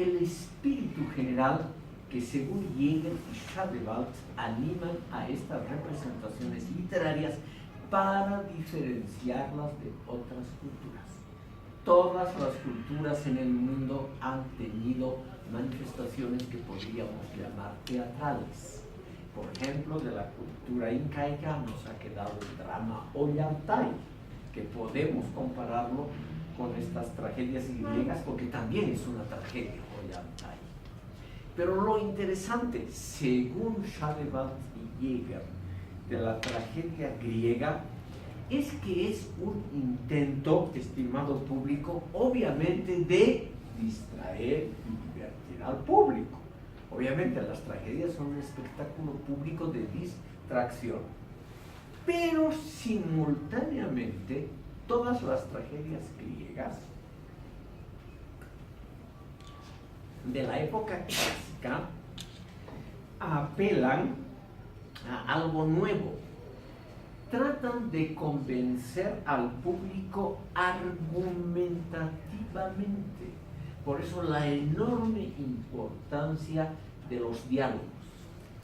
el espíritu general que según Jäger y Schadewald animan a estas representaciones literarias para diferenciarlas de otras culturas. Todas las culturas en el mundo han tenido manifestaciones que podríamos llamar teatrales. Por ejemplo, de la cultura incaica nos ha quedado el drama Ollantay, que podemos compararlo con estas tragedias griegas, porque también es una tragedia Ollantay. Pero lo interesante, según Schadewald y Jäger, de la tragedia griega, es que es un intento, estimado público, obviamente de distraer y divertir al público. Obviamente las tragedias son un espectáculo público de distracción. Pero simultáneamente, todas las tragedias griegas de la época clásica apelan a algo nuevo. Tratan de convencer al público argumentativamente. Por eso la enorme importancia de los diálogos,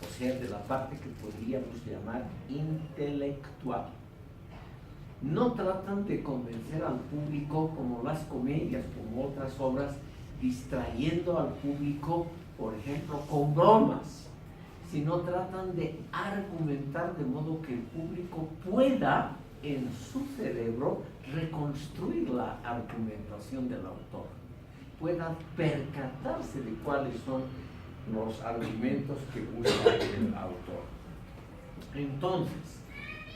o sea, de la parte que podríamos llamar intelectual. No tratan de convencer al público como las comedias, como otras obras, distrayendo al público, por ejemplo, con bromas, sino tratan de argumentar de modo que el público pueda en su cerebro reconstruir la argumentación del autor, pueda percatarse de cuáles son los argumentos que usa el autor. Entonces,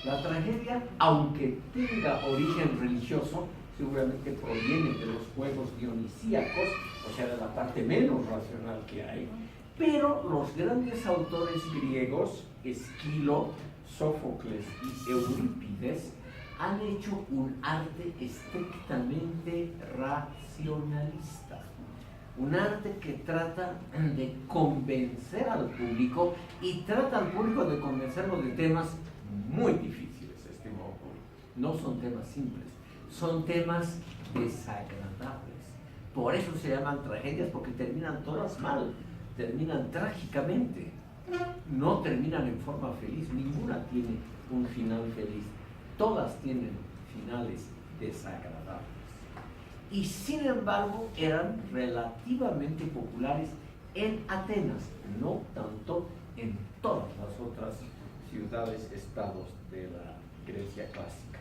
la tragedia, aunque tenga origen religioso, seguramente proviene de los juegos dionisíacos, o sea, de la parte menos racional que hay, pero los grandes autores griegos, Esquilo, Sófocles y Eurípides, han hecho un arte estrictamente racionalista, un arte que trata de convencer al público y trata al público de convencerlo de temas muy difíciles, estimado público. No son temas simples, son temas desagradables. Por eso se llaman tragedias, porque terminan todas mal, terminan trágicamente, no terminan en forma feliz, ninguna tiene un final feliz, todas tienen finales desagradables. Y sin embargo eran relativamente populares en Atenas, no tanto en todas las otras ciudades-estados de la Grecia clásica.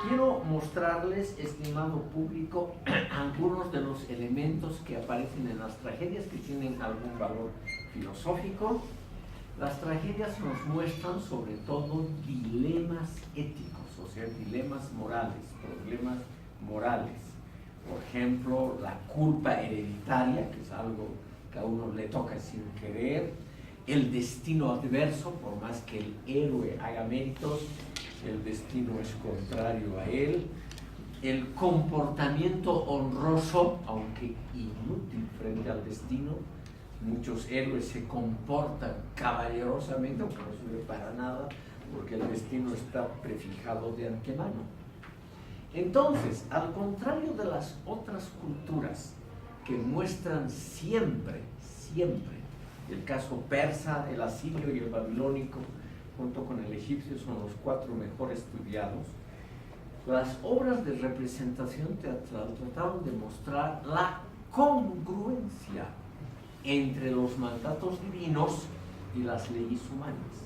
Quiero mostrarles, estimado público, algunos de los elementos que aparecen en las tragedias que tienen algún valor filosófico. Las tragedias nos muestran sobre todo dilemas éticos, o sea, dilemas morales, problemas morales. Por ejemplo, la culpa hereditaria, que es algo que a uno le toca sin querer, el destino adverso, por más que el héroe haga méritos, el destino es contrario a él, el comportamiento honroso, aunque inútil frente al destino. Muchos héroes se comportan caballerosamente, aunque no sirve para nada, porque el destino está prefijado de antemano. Entonces, al contrario de las otras culturas que muestran siempre, el caso persa, el asirio y el babilónico, junto con el egipcio, son los 4 mejor estudiados, las obras de representación teatral trataron de mostrar la congruencia entre los mandatos divinos y las leyes humanas.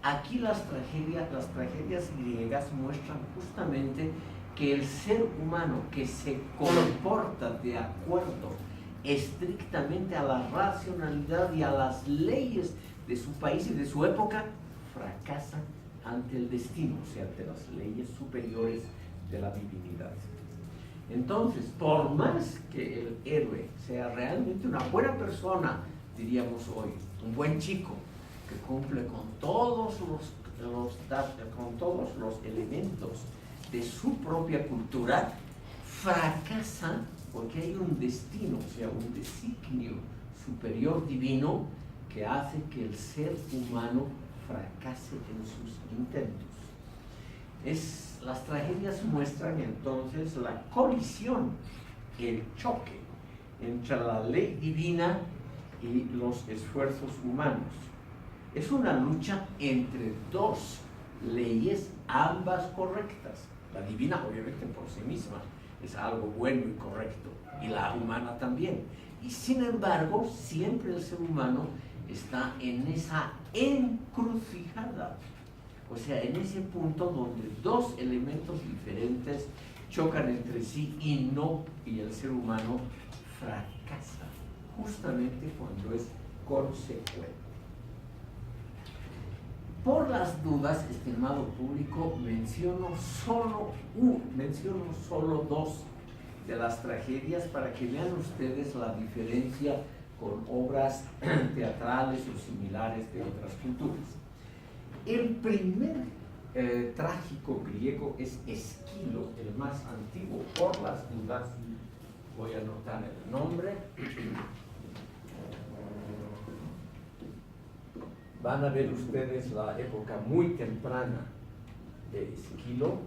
Aquí las tragedias griegas muestran justamente que el ser humano que se comporta de acuerdo estrictamente a la racionalidad y a las leyes de su país y de su época, fracasa ante el destino, o sea, ante las leyes superiores de la divinidad. Entonces, por más que el héroe sea realmente una buena persona, diríamos hoy, un buen chico, que cumple con todos los elementos de su propia cultura, fracasa porque hay un destino, o sea, un designio superior divino que hace que el ser humano fracase en sus intentos. Las tragedias muestran entonces la colisión, el choque entre la ley divina y los esfuerzos humanos. Es una lucha entre dos leyes, ambas correctas. La divina, obviamente, por sí misma es algo bueno y correcto, y la humana también. Y sin embargo, siempre el ser humano está en esa encrucijada, o sea, en ese punto donde dos elementos diferentes chocan entre sí y el ser humano fracasa, justamente cuando es consecuente. Por las dudas, estimado público, menciono solo dos de las tragedias para que vean ustedes la diferencia con obras teatrales o similares de otras culturas. El primer trágico griego es Esquilo, el más antiguo. Por las dudas, voy a anotar el nombre. Van a ver ustedes la época muy temprana de Esquilo.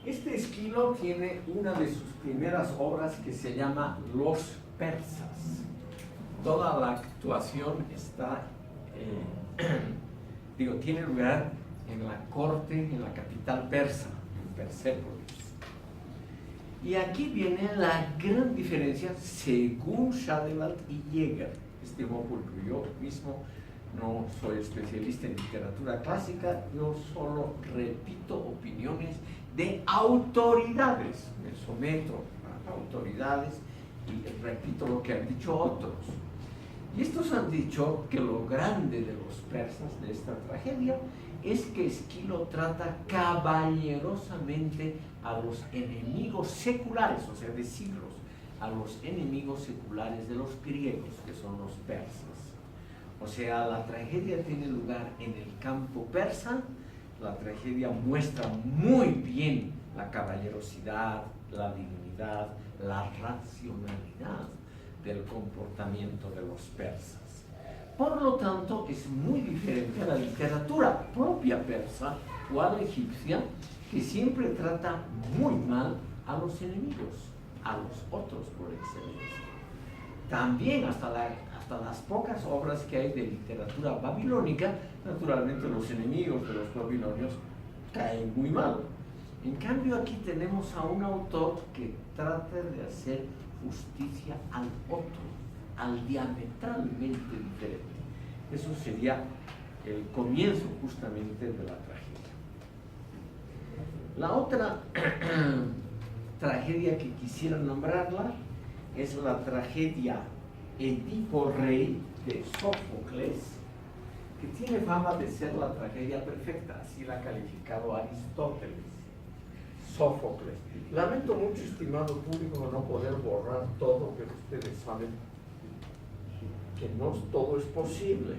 Este Esquilo tiene una de sus primeras obras que se llama Los Persas. Toda la actuación está, tiene lugar en la corte, en la capital persa, en Persépolis. Y aquí viene la gran diferencia según Schadewald y Jäger. Porque yo mismo no soy especialista en literatura clásica, yo solo repito opiniones de autoridades, me someto a autoridades y repito lo que han dicho otros. Y estos han dicho que lo grande de los persas de esta tragedia es que Esquilo trata caballerosamente a los enemigos seculares, o sea, de siglos, a los enemigos seculares de los griegos, que son los persas. O sea, la tragedia tiene lugar en el campo persa. La tragedia muestra muy bien la caballerosidad, la dignidad, la racionalidad del comportamiento de los persas. Por lo tanto, es muy diferente a la literatura propia persa o a la egipcia, que siempre trata muy mal a los enemigos, a los otros por excelencia. También hasta las pocas obras que hay de literatura babilónica, naturalmente los enemigos de los babilonios caen muy mal. En cambio, aquí tenemos a un autor que trata de hacer justicia al otro, al diametralmente diferente. Eso sería el comienzo justamente de la tragedia. La otra tragedia que quisiera nombrarla es la tragedia Edipo Rey de Sófocles, que tiene fama de ser la tragedia perfecta, así la ha calificado Aristóteles. Sófocles. Lamento mucho, estimado público, no poder borrar todo, pero ustedes saben que no todo es posible.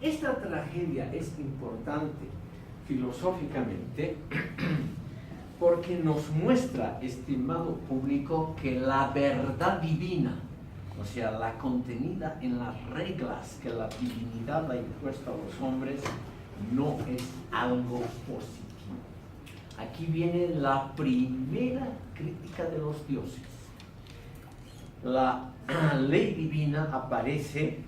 Esta tragedia es importante filosóficamente porque nos muestra, estimado público, que la verdad divina, o sea, la contenida en las reglas que la divinidad ha impuesto a los hombres, no es algo positivo. Aquí viene la primera crítica de los dioses. La ley divina aparece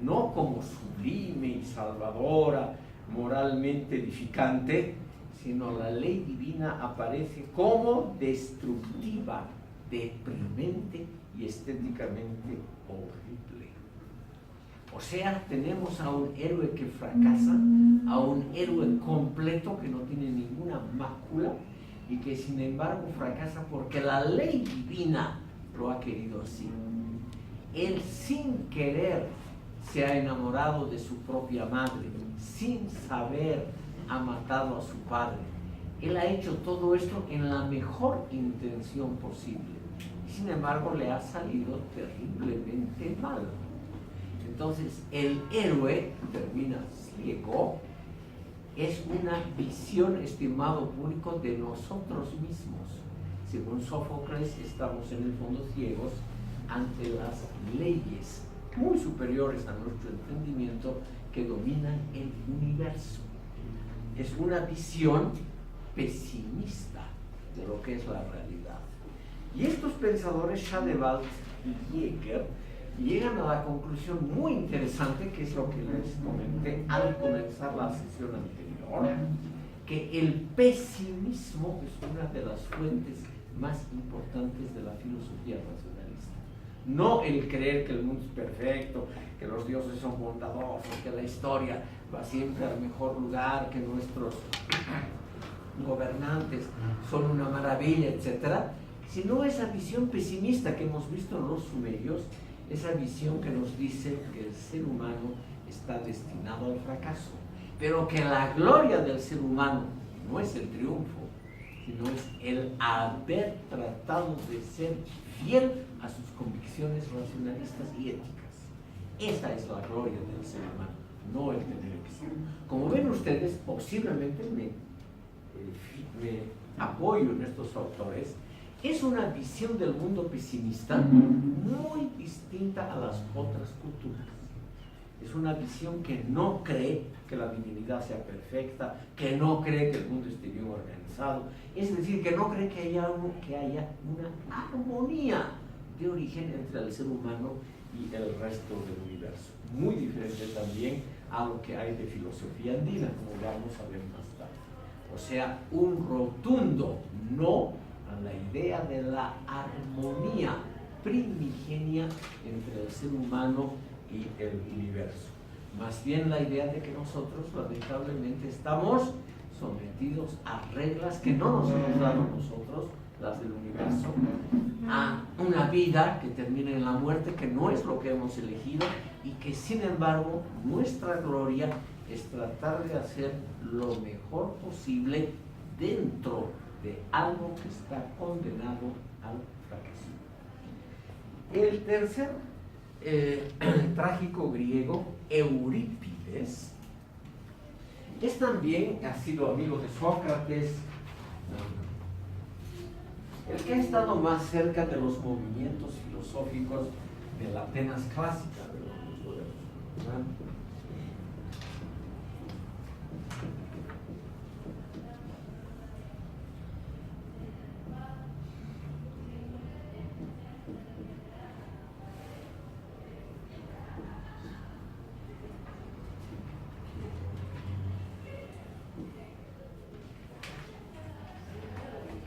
no como sublime y salvadora, moralmente edificante, sino la ley divina aparece como destructiva, deprimente y estéticamente horrible. O sea, tenemos a un héroe que fracasa, a un héroe completo que no tiene ninguna mácula y que sin embargo fracasa porque la ley divina lo ha querido así. Él sin querer se ha enamorado de su propia madre, sin saber ha matado a su padre. Él ha hecho todo esto en la mejor intención posible. Sin embargo, le ha salido terriblemente mal. Entonces, el héroe termina ciego. Es una visión, estimado público, de nosotros mismos. Según Sófocles, estamos en el fondo ciegos ante las leyes muy superiores a nuestro entendimiento que dominan el universo. Es una visión pesimista de lo que es la realidad. Y estos pensadores, Schadewald y Jäger, llegan a la conclusión muy interesante, que es lo que les comenté al comenzar la sesión anterior, que el pesimismo es una de las fuentes más importantes de la filosofía racionalista. No el creer que el mundo es perfecto, que los dioses son bondadosos, que la historia va siempre al mejor lugar, que nuestros gobernantes son una maravilla, etc., sino esa visión pesimista que hemos visto en los sumerios, esa visión que nos dice que el ser humano está destinado al fracaso, pero que la gloria del ser humano no es el triunfo, sino es el haber tratado de ser fiel a sus convicciones racionalistas y éticas. Esa es la gloria del ser humano, no el tener éxito. Como ven ustedes, posiblemente me apoyo en estos autores. Es una visión del mundo pesimista muy distinta a las otras culturas. Es una visión que no cree que la divinidad sea perfecta, que no cree que el mundo esté bien organizado, es decir, que no cree que haya una armonía de origen entre el ser humano y el resto del universo. Muy diferente también a lo que hay de filosofía andina, como vamos a ver más tarde. O sea, un rotundo no a la idea de la armonía primigenia entre el ser humano y el universo. Más bien la idea de que nosotros lamentablemente estamos sometidos a reglas que no nos hemos dado nosotros, las del universo, a una vida que termina en la muerte, que no es lo que hemos elegido, y que sin embargo nuestra gloria es tratar de hacer lo mejor posible dentro de algo que está condenado al fracaso. El tercer trágico griego, Eurípides, es también, ha sido amigo de Sócrates, el que ha estado más cerca de los movimientos filosóficos de la Atenas clásica, ¿verdad?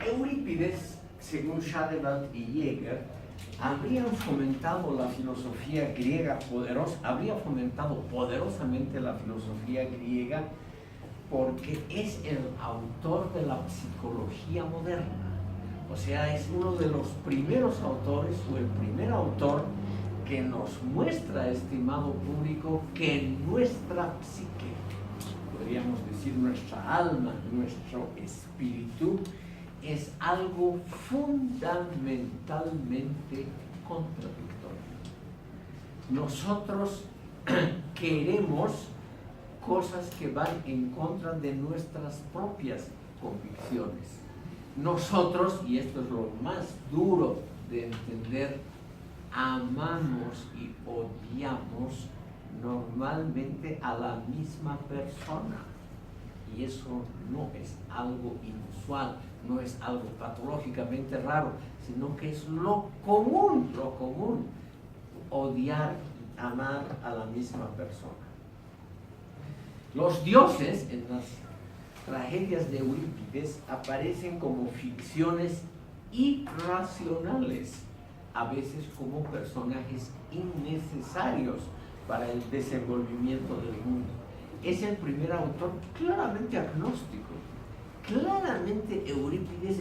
Eurípides, según Schadewald y Jäger, habrían fomentado la filosofía griega habría fomentado poderosamente la filosofía griega porque es el autor de la psicología moderna. O sea, es uno de los primeros autores o el primer autor que nos muestra, estimado público, que nuestra psique, podríamos decir nuestra alma, nuestro espíritu, es algo fundamentalmente contradictorio. Nosotros queremos cosas que van en contra de nuestras propias convicciones. Nosotros, y esto es lo más duro de entender, amamos y odiamos normalmente a la misma persona. Y eso no es algo inusual, no es algo patológicamente raro, sino que es lo común, odiar y amar a la misma persona. Los dioses en las tragedias de Eurípides aparecen como ficciones irracionales, a veces como personajes innecesarios para el desenvolvimiento del mundo. Es el primer autor claramente agnóstico. Claramente Eurípides,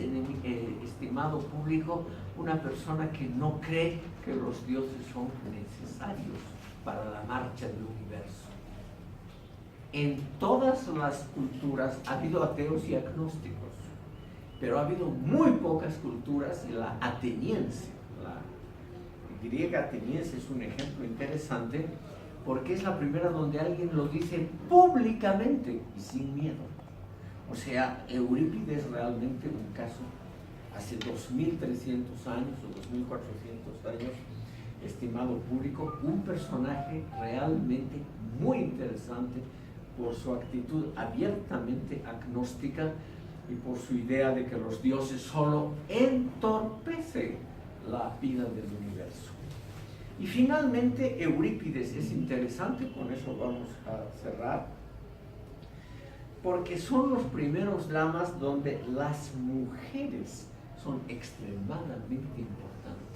estimado público, una persona que no cree que los dioses son necesarios para la marcha del universo. En todas las culturas ha habido ateos y agnósticos, pero ha habido muy pocas culturas, y la ateniense, la griega ateniense es un ejemplo interesante, porque es la primera donde alguien lo dice públicamente y sin miedo. O sea, Eurípides es realmente un caso hace 2300 años o 2400 años, estimado público, un personaje realmente muy interesante por su actitud abiertamente agnóstica y por su idea de que los dioses solo entorpecen la vida del universo. Y finalmente Eurípides es interesante, con eso vamos a cerrar, porque son los primeros dramas donde las mujeres son extremadamente importantes.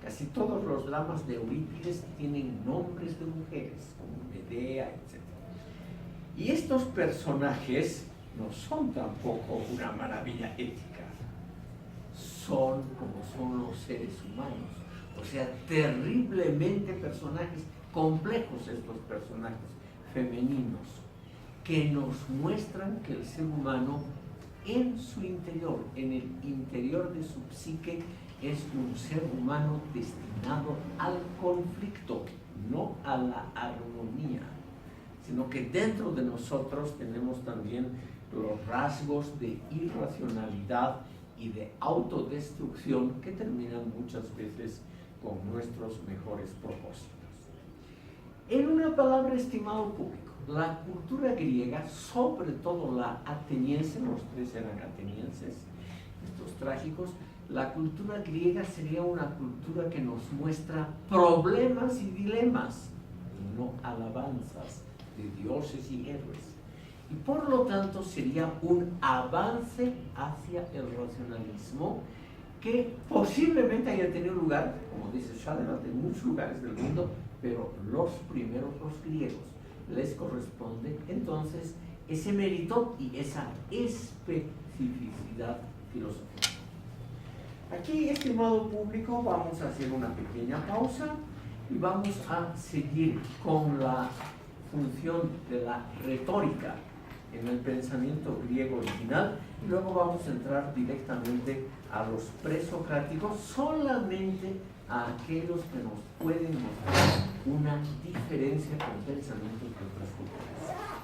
Casi todos los dramas de Eurípides tienen nombres de mujeres, como Medea, etc. Y estos personajes no son tampoco una maravilla ética, son como son los seres humanos, o sea, terriblemente personajes complejos, estos personajes femeninos, que nos muestran que el ser humano en su interior, en el interior de su psique, es un ser humano destinado al conflicto, no a la armonía, sino que dentro de nosotros tenemos también los rasgos de irracionalidad y de autodestrucción que terminan muchas veces con nuestros mejores propósitos. En una palabra, estimado público, la cultura griega, sobre todo la ateniense, los tres eran atenienses, estos trágicos, la cultura griega sería una cultura que nos muestra problemas y dilemas, y no alabanzas de dioses y héroes. Y por lo tanto sería un avance hacia el racionalismo que posiblemente haya tenido lugar, como dice Schadenmatt, en muchos lugares del mundo, pero los primeros, los griegos, les corresponde entonces ese mérito y esa especificidad filosófica. Aquí, estimado público, vamos a hacer una pequeña pausa y vamos a seguir con la función de la retórica en el pensamiento griego original, y luego vamos a entrar directamente a los presocráticos, solamente a aquellos que nos pueden mostrar una diferencia con pensamientos de otras culturas.